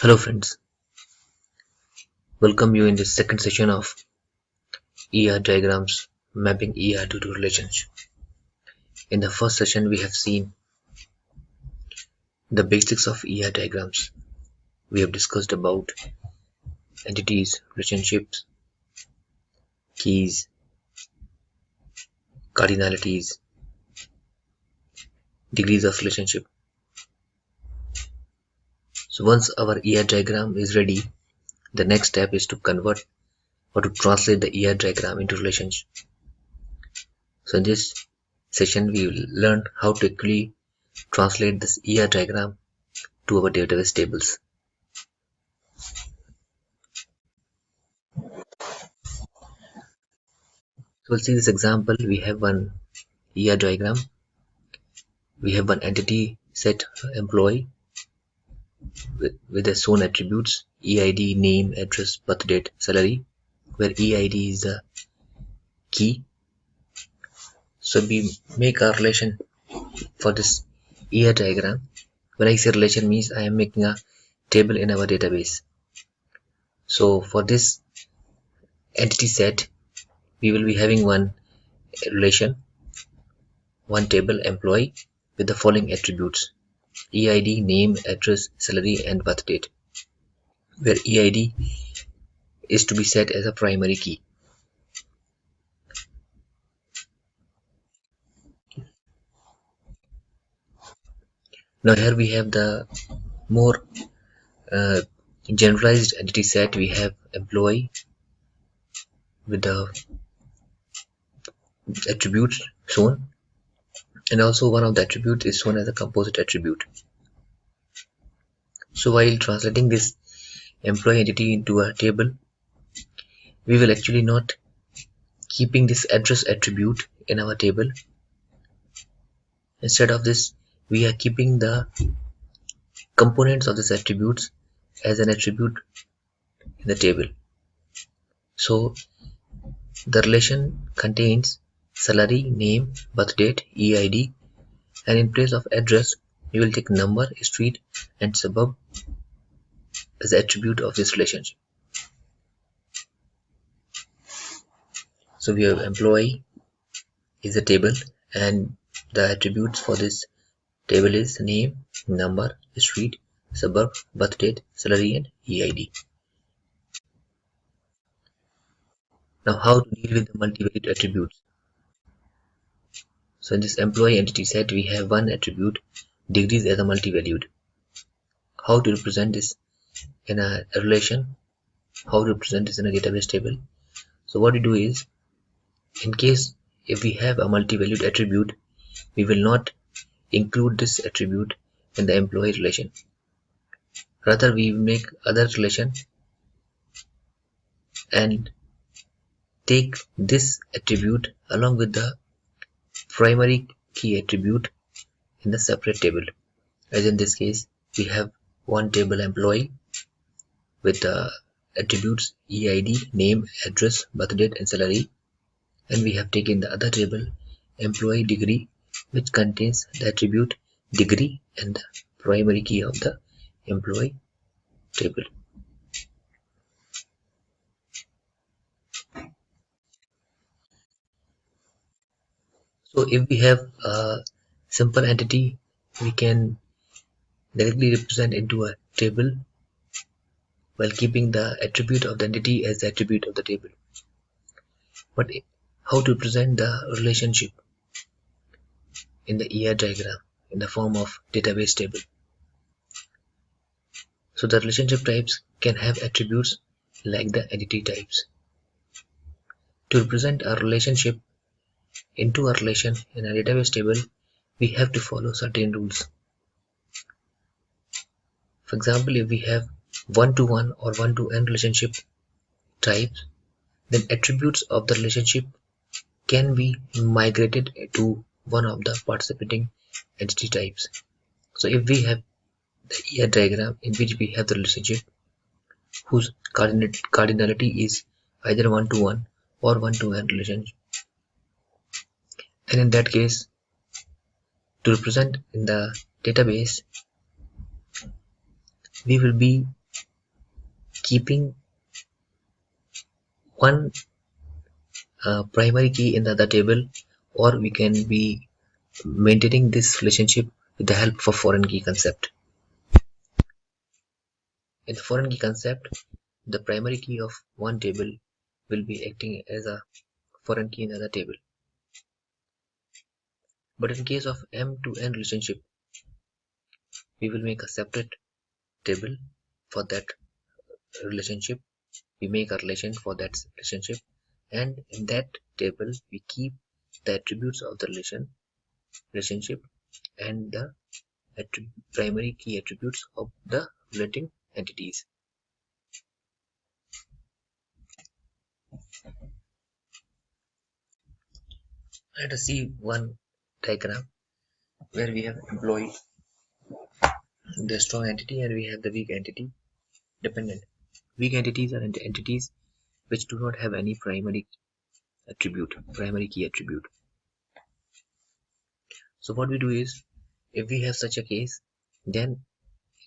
Hello friends, welcome you in this second session of ER diagrams mapping ERD to relationship. In the first session we have seen the basics of ER diagrams. We have discussed about entities, relationships, keys, cardinalities, degrees of relationship. So once our ER diagram is ready, the next step is to convert or to translate the ER diagram into relationship. So in this session we will learn how to actually translate this ER diagram to our database tables. So we'll see this example. We have one ER diagram. We have one entity set employee with its own attributes: EID, name, address, birth date, salary, where EID is the key. So we make a relation for this ER diagram. When I say relation means I am making a table in our database. So for this entity set, we will be having one relation, one table employee with the following attributes: EID, name, address, salary, and birth date, where EID is to be set as a primary key. Now here we have the more generalized entity set. We have employee with the attributes shown, and also one of the attributes is shown as a composite attribute. So while translating this employee entity into a table, we will actually not keeping this address attribute in our table. Instead of this, we are keeping the components of this attributes as an attribute in the table. So the relation contains salary, name, birth date, EID, and in place of address we will take number, street, and suburb as the attribute of this relationship. So we have employee is a table, and the attributes for this table is name, number, street, suburb, birth date, salary, and EID. Now how to deal with the multivalued attributes? So in this employee entity set, we have one attribute, degrees, as a multivalued. How to represent this in a relation? How to represent this in a database table? So what we do is, in case if we have a multivalued attribute, we will not include this attribute in the employee relation. Rather, we make other relation and take this attribute along with the primary key attribute in the separate table. As in this case, we have one table employee with the attributes EID, name, address, birth date, and salary, and we have taken the other table employee degree, which contains the attribute degree and the primary key of the employee table. So if we have a simple entity, we can directly represent into a table while keeping the attribute of the entity as the attribute of the table. But how to present the relationship in the ER diagram in the form of database table? So the relationship types can have attributes like the entity types. To represent a relationship into a relation in a database table, we have to follow certain rules. For example, if we have one-to-one or one-to-n relationship types, then attributes of the relationship can be migrated to one of the participating entity types. So if we have the ER diagram in which we have the relationship whose cardinality is either one-to-one or one-to-n relationship, and in that case, to represent in the database, we will be keeping one primary key in the other table, or we can be maintaining this relationship with the help of a foreign key concept. In the foreign key concept, the primary key of one table will be acting as a foreign key in another table. But in case of M to N relationship, we will make a separate table for that relationship. We make a relation for that relationship, and in that table we keep the attributes of the relationship and the primary key attributes of the relating entities. Let us see one diagram where we have employed the strong entity and we have the weak entity dependent. Weak entities are entities which do not have any primary key attribute. So what we do is, if we have such a case, then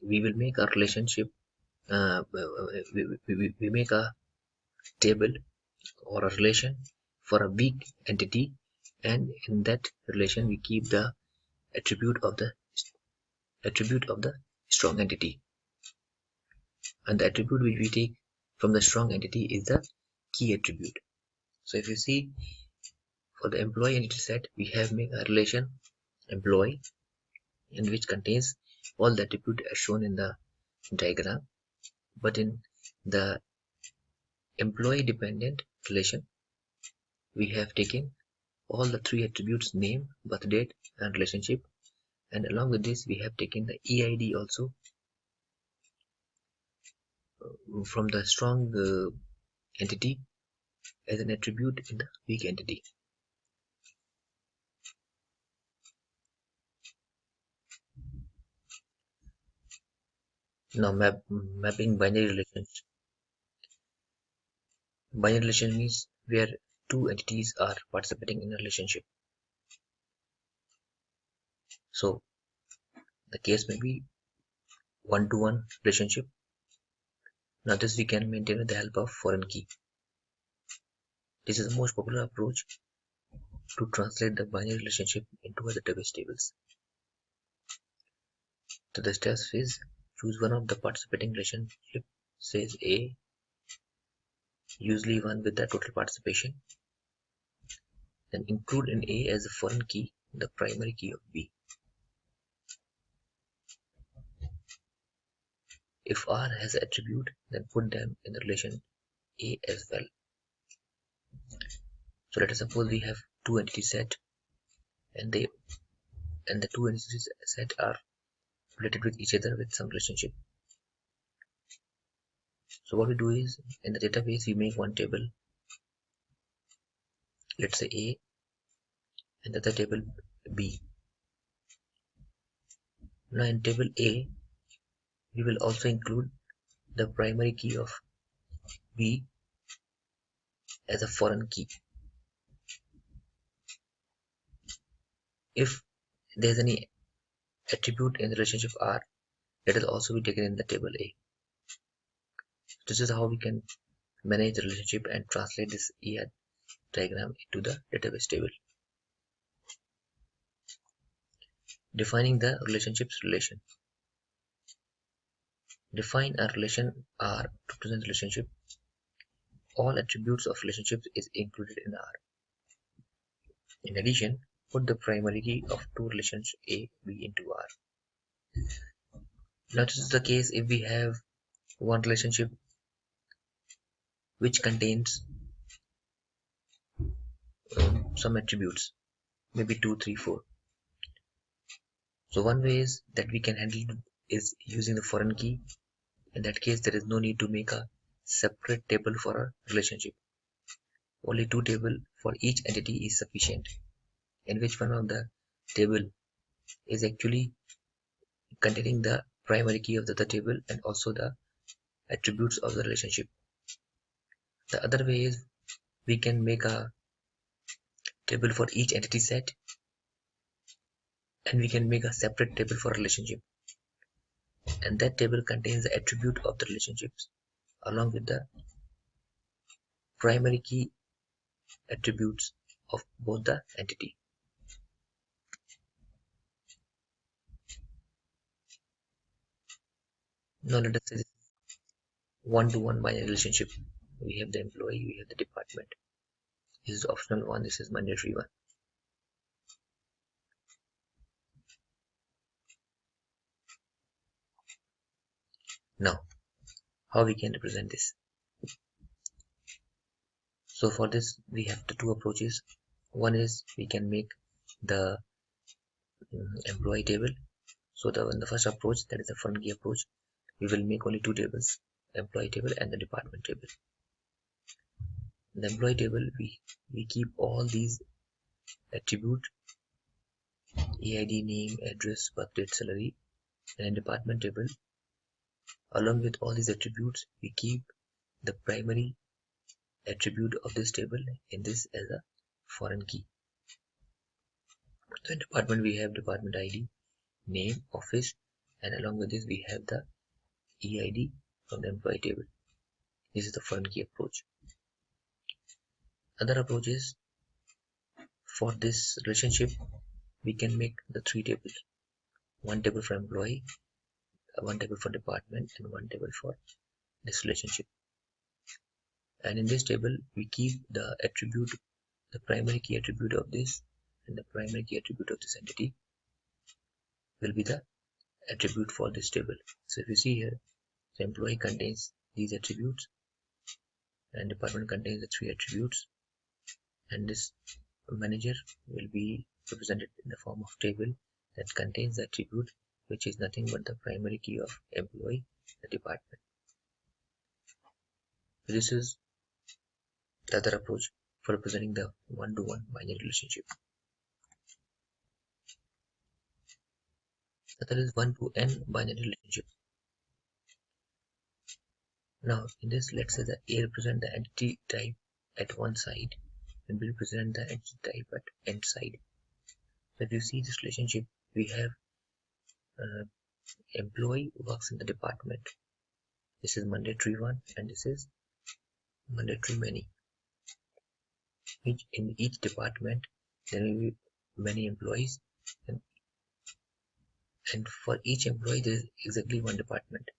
we will make a relationship, we make a table or a relation for a weak entity, and in that relation we keep the attribute of the strong entity, and the attribute which we take from the strong entity is the key attribute. So if you see, for the employee entity set, we have made a relation employee, in which contains all the attributes as shown in the diagram. But in the employee dependent relation, we have taken all the three attributes: name, birth date, and relationship, and along with this we have taken the EID also from the strong entity as an attribute in the weak entity. Now mapping binary relations. Binary relation means where two entities are participating in a relationship. So the case may be one-to-one relationship. Now this we can maintain with the help of foreign key. This is the most popular approach to translate the binary relationship into other database tables. So the steps is, choose one of the participating relationship, says A, usually one with the total participation. Then include in A as a foreign key the primary key of B. If R has an attribute, then put them in the relation A as well. So let us suppose we have two entity set, and the two entities set are related with each other with some relationship. So what we do is, in the database we make one table, let's say A, and the other table B. Now in table A, we will also include the primary key of B as a foreign key. If there is any attribute in the relationship R, let it also be taken in the table A. This is how we can manage the relationship and translate this ERD diagram into the database table. Defining the relationships relation. Define a relation R to present relationship. All attributes of relationships is included in R. In addition, put the primary key of two relations A, B into R. Now this is the case if we have one relationship which contains some attributes, maybe 2, 3, 4. So one way is that we can handle is using the foreign key. In that case, there is no need to make a separate table for a relationship. Only two tables for each entity is sufficient, in which one of the table is actually containing the primary key of the other table and also the attributes of the relationship. The other way is we can make a table for each entity set, and we can make a separate table for relationship, and that table contains the attribute of the relationships along with the primary key attributes of both the entity. Now let us say this one-to-one binary relationship. We have the employee, we have the department. This is optional one, this is mandatory one. Now, how we can represent this? So for this, we have the two approaches. One is we can make the employee table. So in the first approach, that is the foreign key approach, we will make only two tables, employee table and the department table. In the employee table, we keep all these attributes, EID, name, address, birth date, salary. And in department table, along with all these attributes, we keep the primary attribute of this table in this as a foreign key. So in department, we have department ID, name, office, and along with this we have the EID from the employee table. This is the foreign key approach. Other approach is, for this relationship, we can make the three tables. One table for employee, one table for department, and one table for this relationship. And in this table, we keep the attribute, the primary key attribute of this, and the primary key attribute of this entity will be the attribute for this table. So if you see here, the employee contains these attributes, and department contains the three attributes, and this manager will be represented in the form of table that contains the attribute which is nothing but the primary key of employee, the department. So this is the other approach for representing the one-to-one binary relationship. The other is one-to-n binary relationship. Now in this, let's say that A represent the entity type at one side and B represent the entity type at n side. So if you see this relationship, we have employee works in the department. This is mandatory one and this is mandatory many. In each department there will be many employees, and for each employee there is exactly one department.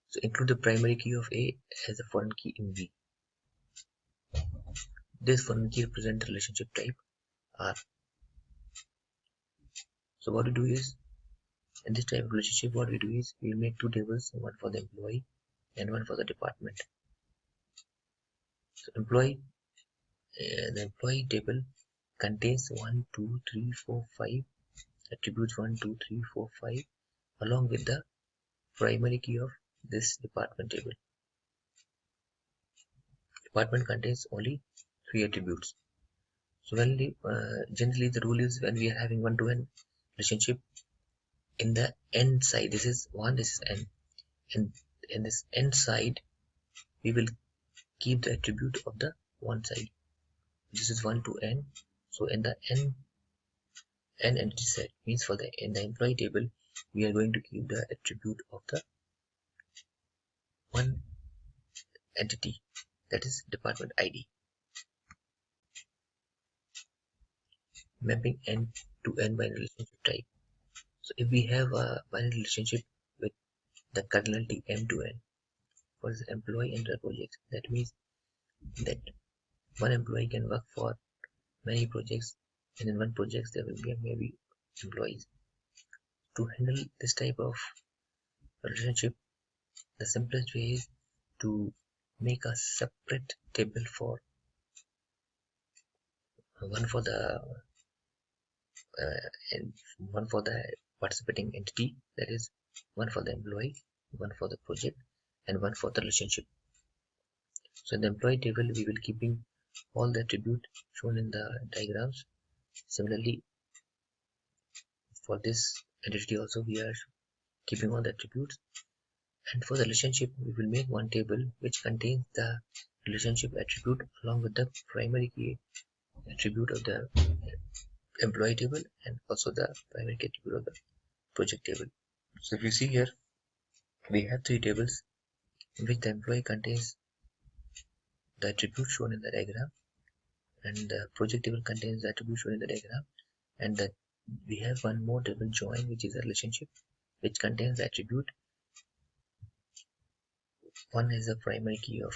So include the primary key of A as a foreign key in B. This foreign key represents the relationship type R. So what we do is, in this type of relationship, what we do is we will make two tables, one for the employee and one for the department. So the employee table contains 1, 2, 3, 4, 5 attributes, 1, 2, 3, 4, 5, along with the primary key of this department table. Department contains only 3 attributes. So generally the rule is, when we are having one-to-one relationship, in the n side, this is 1, this is n, and in this n side we will keep the attribute of the one side. This is 1 to n. So in the n entity set, means in the employee table we are going to keep the attribute of the one entity, that is department ID. Mapping n to n binary relationship type. So if we have a binary relationship with the cardinality m to n for the employee and the project, that means that one employee can work for many projects, and in one project there will be maybe employees. To handle this type of relationship, the simplest way is to make a separate table for one for the participating entity, that is one for the employee, one for the project, and one for the relationship. So in the employee table we will keeping all the attributes shown in the diagrams. Similarly, for this entity also we are keeping all the attributes, and for the relationship we will make one table which contains the relationship attribute along with the primary key attribute of the employee table and also the primary key attribute of the project table. So if you see here, We have three tables in which the employee contains the attribute shown in the diagram, and the project table contains the attribute shown in the diagram, and that we have one more table join, which is a relationship which contains the attribute. One is the primary key of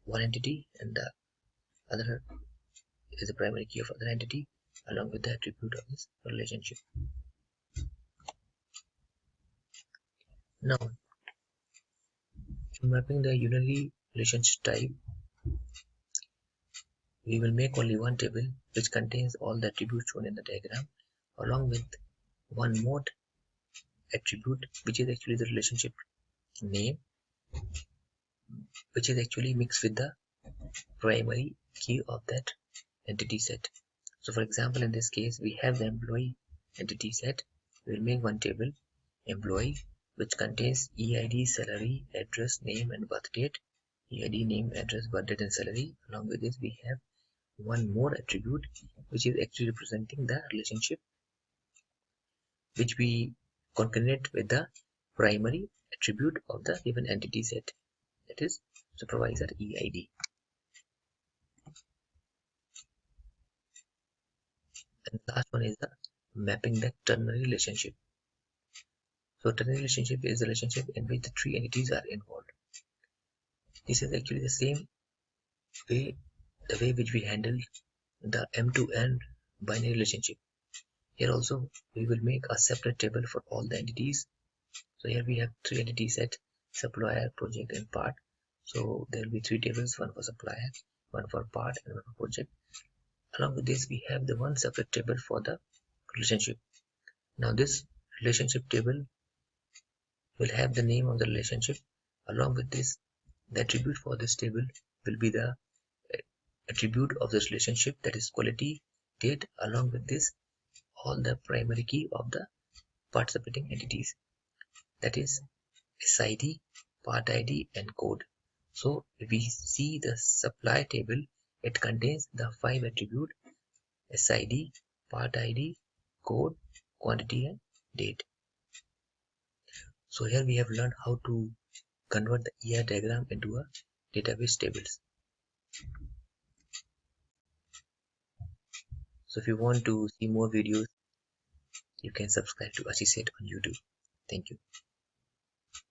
one entity, and the other is the primary key of other entity along with the attribute of this relationship. Now, in mapping the unary relationship type, we will make only one table which contains all the attributes shown in the diagram along with one more attribute, which is actually the relationship name, which is actually mixed with the primary key of that entity set. So for example, in this case, we have the employee entity set. We will make one table, employee, which contains EID, salary, address, name, and birth date. EID, name, address, birth date, and salary. Along with this, we have one more attribute, which is actually representing the relationship, which we concatenate with the primary attribute of the given entity set, that is supervisor EID. And the last one is the mapping the ternary relationship. So ternary relationship is the relationship in which the three entities are involved. This is actually the same way, the way which we handled the M2N binary relationship. Here also we will make a separate table for all the entities. So here we have three entity set: supplier, project, and part. So there will be three tables, one for supplier, one for part, and one for project. Along with this, we have the one separate table for the relationship. Now this relationship table will have the name of the relationship. Along with this, the attribute for this table will be the attribute of this relationship, that is quality, date. Along with this, all the primary key of the participating entities, that is SID, part ID, and code. So if we see the supply table, it contains the five attribute: SID, part ID, code, quantity, and date. So here we have learned how to convert the ER diagram into a database tables. So if you want to see more videos, you can subscribe to Assisate on YouTube. Thank you.